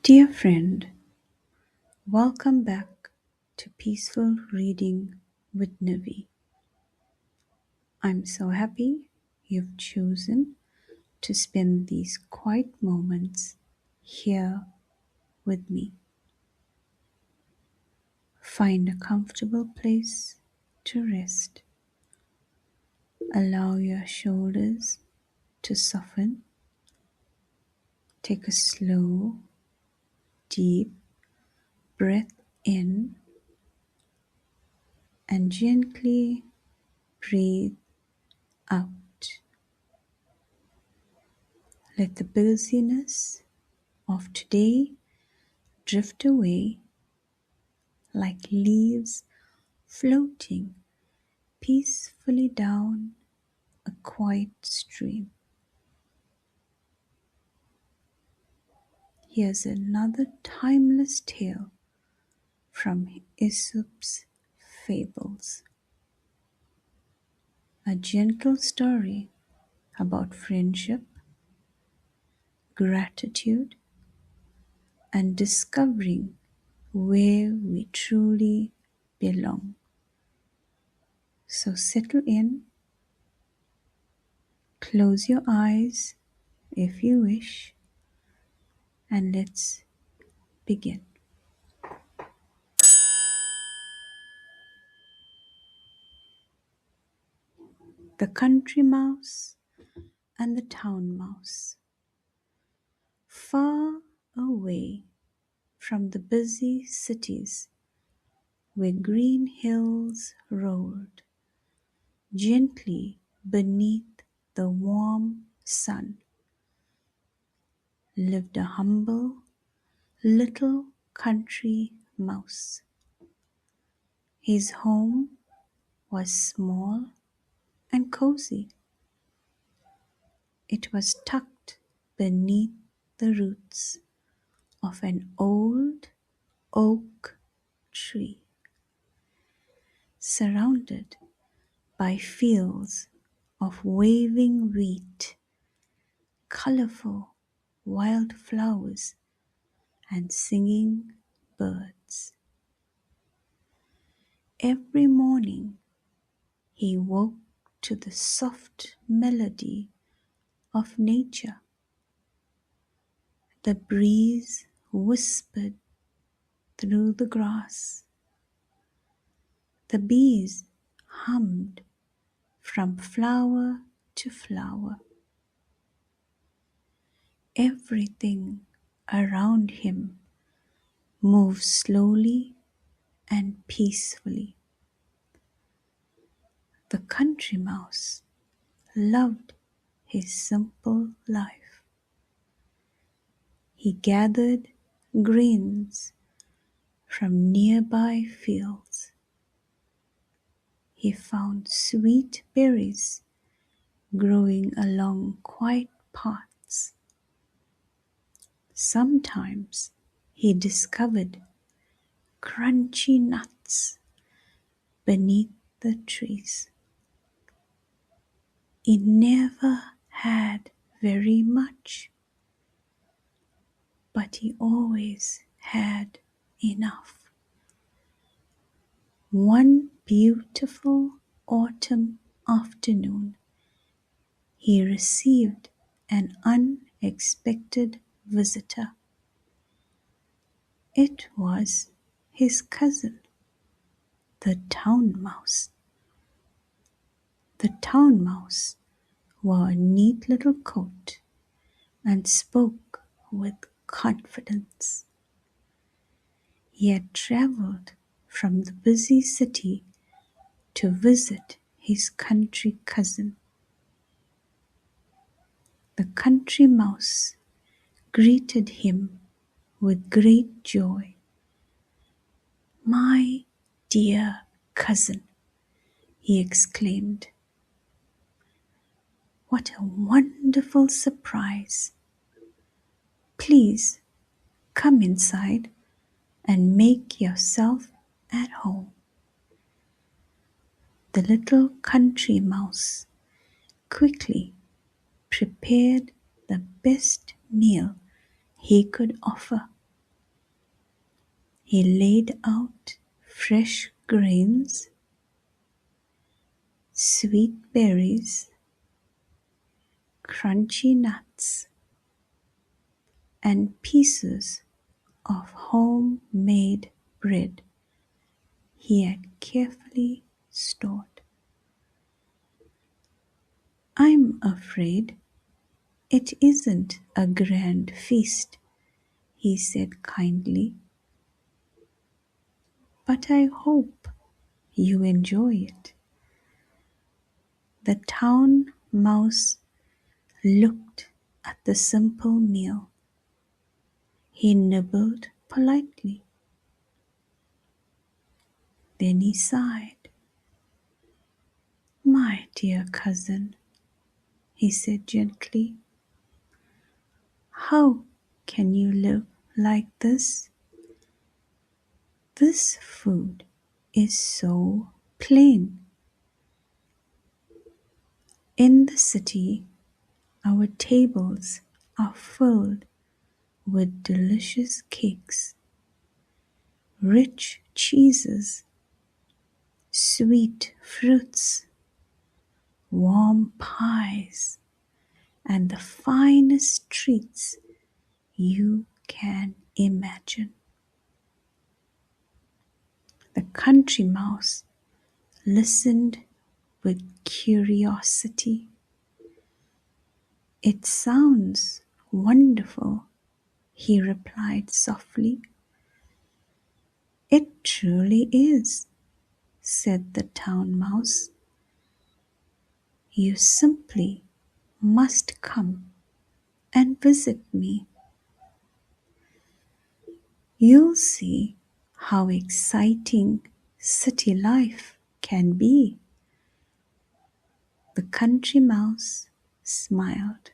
Dear friend, welcome back to Peaceful Reading with Nivi. I'm so happy you've chosen to spend these quiet moments here with me. Find a comfortable place to rest. Allow your shoulders to soften. Take a slow, deep breath in and gently breathe out. Let the busyness of today drift away like leaves floating peacefully down a quiet stream. Here's another timeless tale from Aesop's Fables. A gentle story about friendship, gratitude, and discovering where we truly belong. So settle in, close your eyes if you wish, and let's begin. The Country Mouse and the Town Mouse. Far away from the busy cities where green hills rolled gently beneath the warm sun, lived a humble little country mouse. His home was small and cozy. It was tucked beneath the roots of an old oak tree, surrounded by fields of waving wheat, colorful wildflowers, and singing birds. Every morning he woke to the soft melody of nature. The breeze whispered through the grass. The bees hummed from flower to flower. Everything around him moved slowly and peacefully. The country mouse loved his simple life. He gathered grains from nearby fields. He found sweet berries growing along quiet paths. Sometimes he discovered crunchy nuts beneath the trees. He never had very much, but he always had enough. One beautiful autumn afternoon, he received an unexpected visitor. It was his cousin, the town mouse. The town mouse wore a neat little coat and spoke with confidence. He had traveled from the busy city to visit his country cousin. The country mouse greeted him with great joy. "My dear cousin," he exclaimed, "what a wonderful surprise! Please come inside and make yourself at home." The little country mouse quickly prepared the best meal he could offer. He laid out fresh grains, sweet berries, crunchy nuts, and pieces of homemade bread he had carefully stored. "I'm afraid it isn't a grand feast," he said kindly, "but I hope you enjoy it." The town mouse looked at the simple meal. He nibbled politely. Then he sighed. "My dear cousin," he said gently, "how can you live like this? This food is so plain. In the city, our tables are filled with delicious cakes, rich cheeses, sweet fruits, warm pies, and the finest treats you can imagine." The country mouse listened with curiosity. "It sounds wonderful," he replied softly. "It truly is," said the town mouse. "You simply must come and visit me. You'll see how exciting city life can be." The country mouse smiled.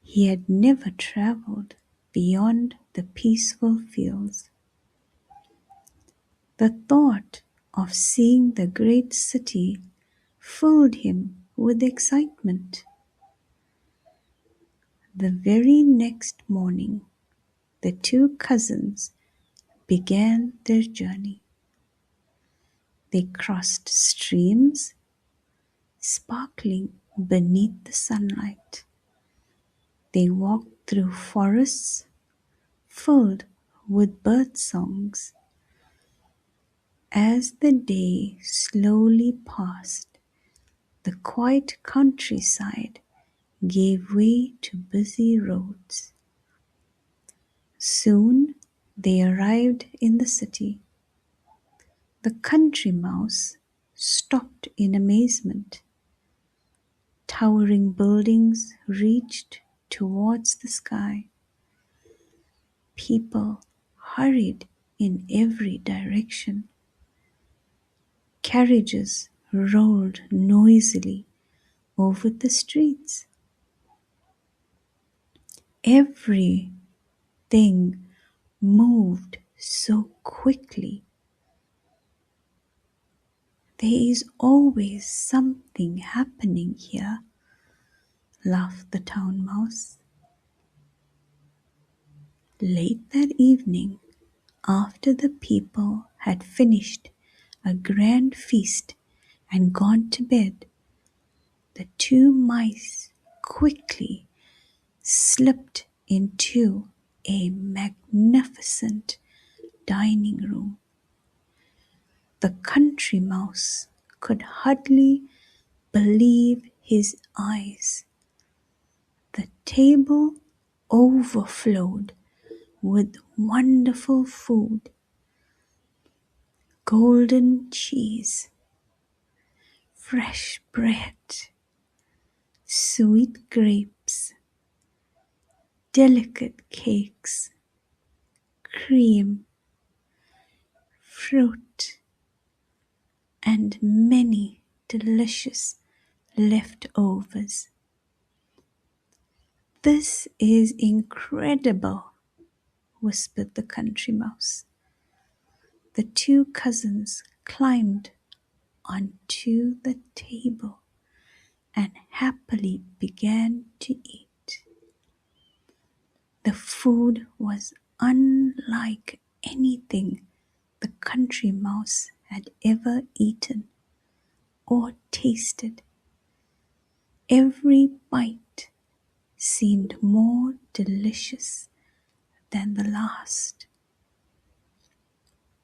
He had never traveled beyond the peaceful fields. The thought of seeing the great city filled him with excitement. The very next morning, the two cousins began their journey. They crossed streams sparkling beneath the sunlight. They walked through forests filled with bird songs. As the day slowly passed, the quiet countryside gave way to busy roads. Soon they arrived in the city. The country mouse stopped in amazement. Towering buildings reached towards the sky. People hurried in every direction. Carriages rolled noisily over the streets. Everything moved so quickly. "There is always something happening here," laughed the town mouse. Late that evening, after the people had finished a grand feast and gone to bed, the two mice quickly slipped into a magnificent dining room. The country mouse could hardly believe his eyes. The table overflowed with wonderful food: golden cheese, fresh bread, sweet grapes, delicate cakes, cream, fruit, and many delicious leftovers. "This is incredible," whispered the country mouse. The two cousins climbed onto the table and happily began to eat. The food was unlike anything the country mouse had ever eaten or tasted. Every bite seemed more delicious than the last.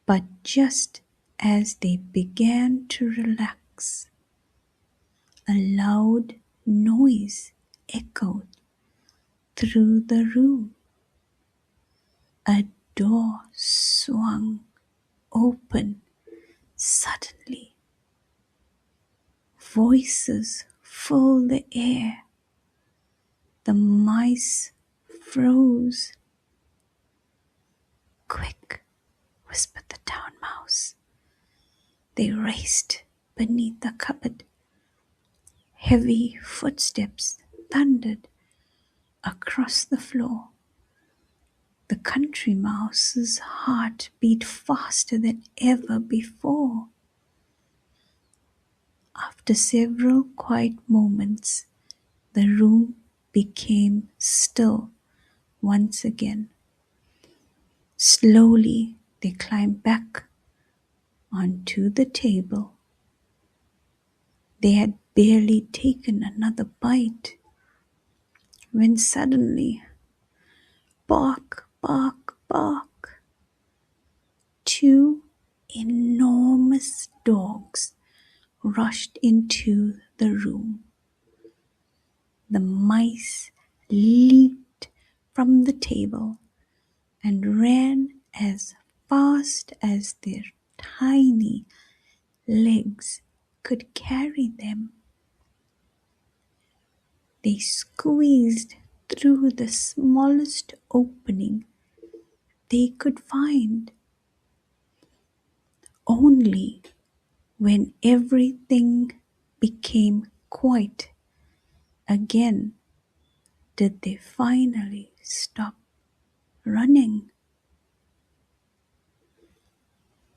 But just as they began to relax, a loud noise echoed through the room. A door swung open suddenly. Voices filled the air. The mice froze. "Quick!" whispered the town mouse. They raced beneath the cupboard. Heavy footsteps thundered across the floor. The country mouse's heart beat faster than ever before. After several quiet moments, the room became still once again. Slowly, they climbed back onto the table. They had barely taken another bite when suddenly, bark, bark, bark, two enormous dogs rushed into the room. The mice leaped from the table and ran as fast as their tiny legs could carry them. They squeezed through the smallest opening they could find. Only when everything became quiet again did they finally stop running.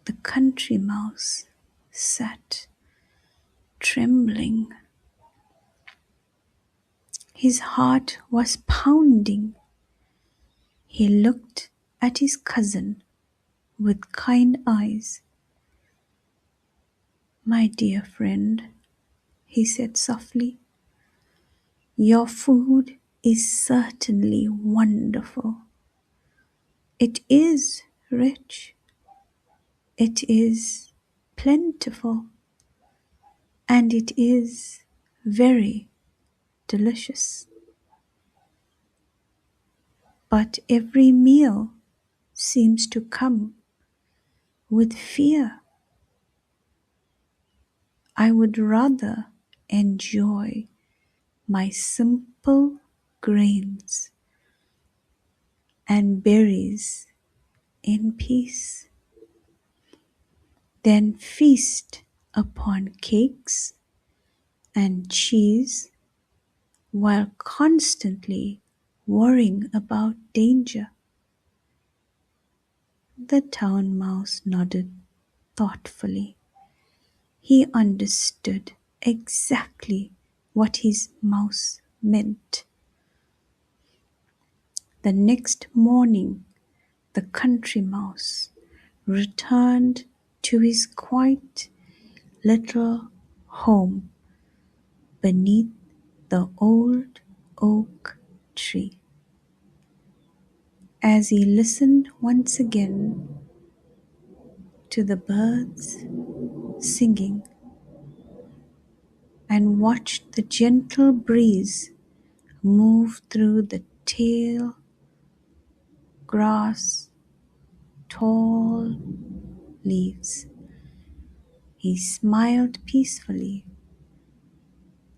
The country mouse sat trembling. His heart was pounding. He looked at his cousin with kind eyes. "My dear friend," he said softly, "your food is certainly wonderful. It is rich. It is plentiful. And it is very delicious. But every meal seems to come with fear. I would rather enjoy my simple grains and berries in peace than feast upon cakes and cheese while constantly worrying about danger." The town mouse nodded thoughtfully. He understood exactly what his mouse meant. The next morning, the country mouse returned to his quiet little home beneath the old oak tree. As he listened once again to the birds singing and watched the gentle breeze move through the tall grass, tall leaves, he smiled peacefully.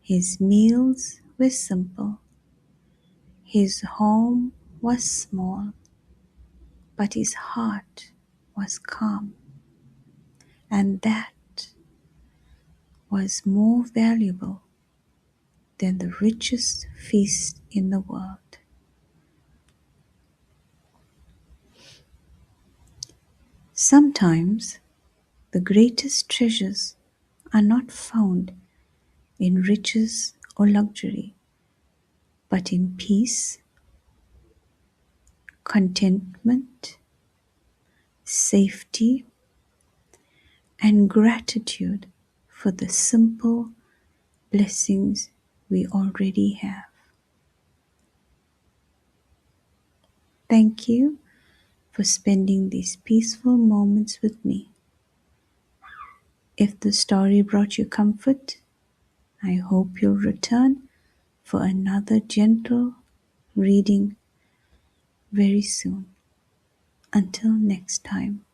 His meals were simple. His home was small, but his heart was calm, and that was more valuable than the richest feast in the world. Sometimes the greatest treasures are not found in riches or luxury, but in peace, contentment, safety, and gratitude for the simple blessings we already have. Thank you for spending these peaceful moments with me. If the story brought you comfort, I hope you'll return for another gentle reading very soon. Until next time.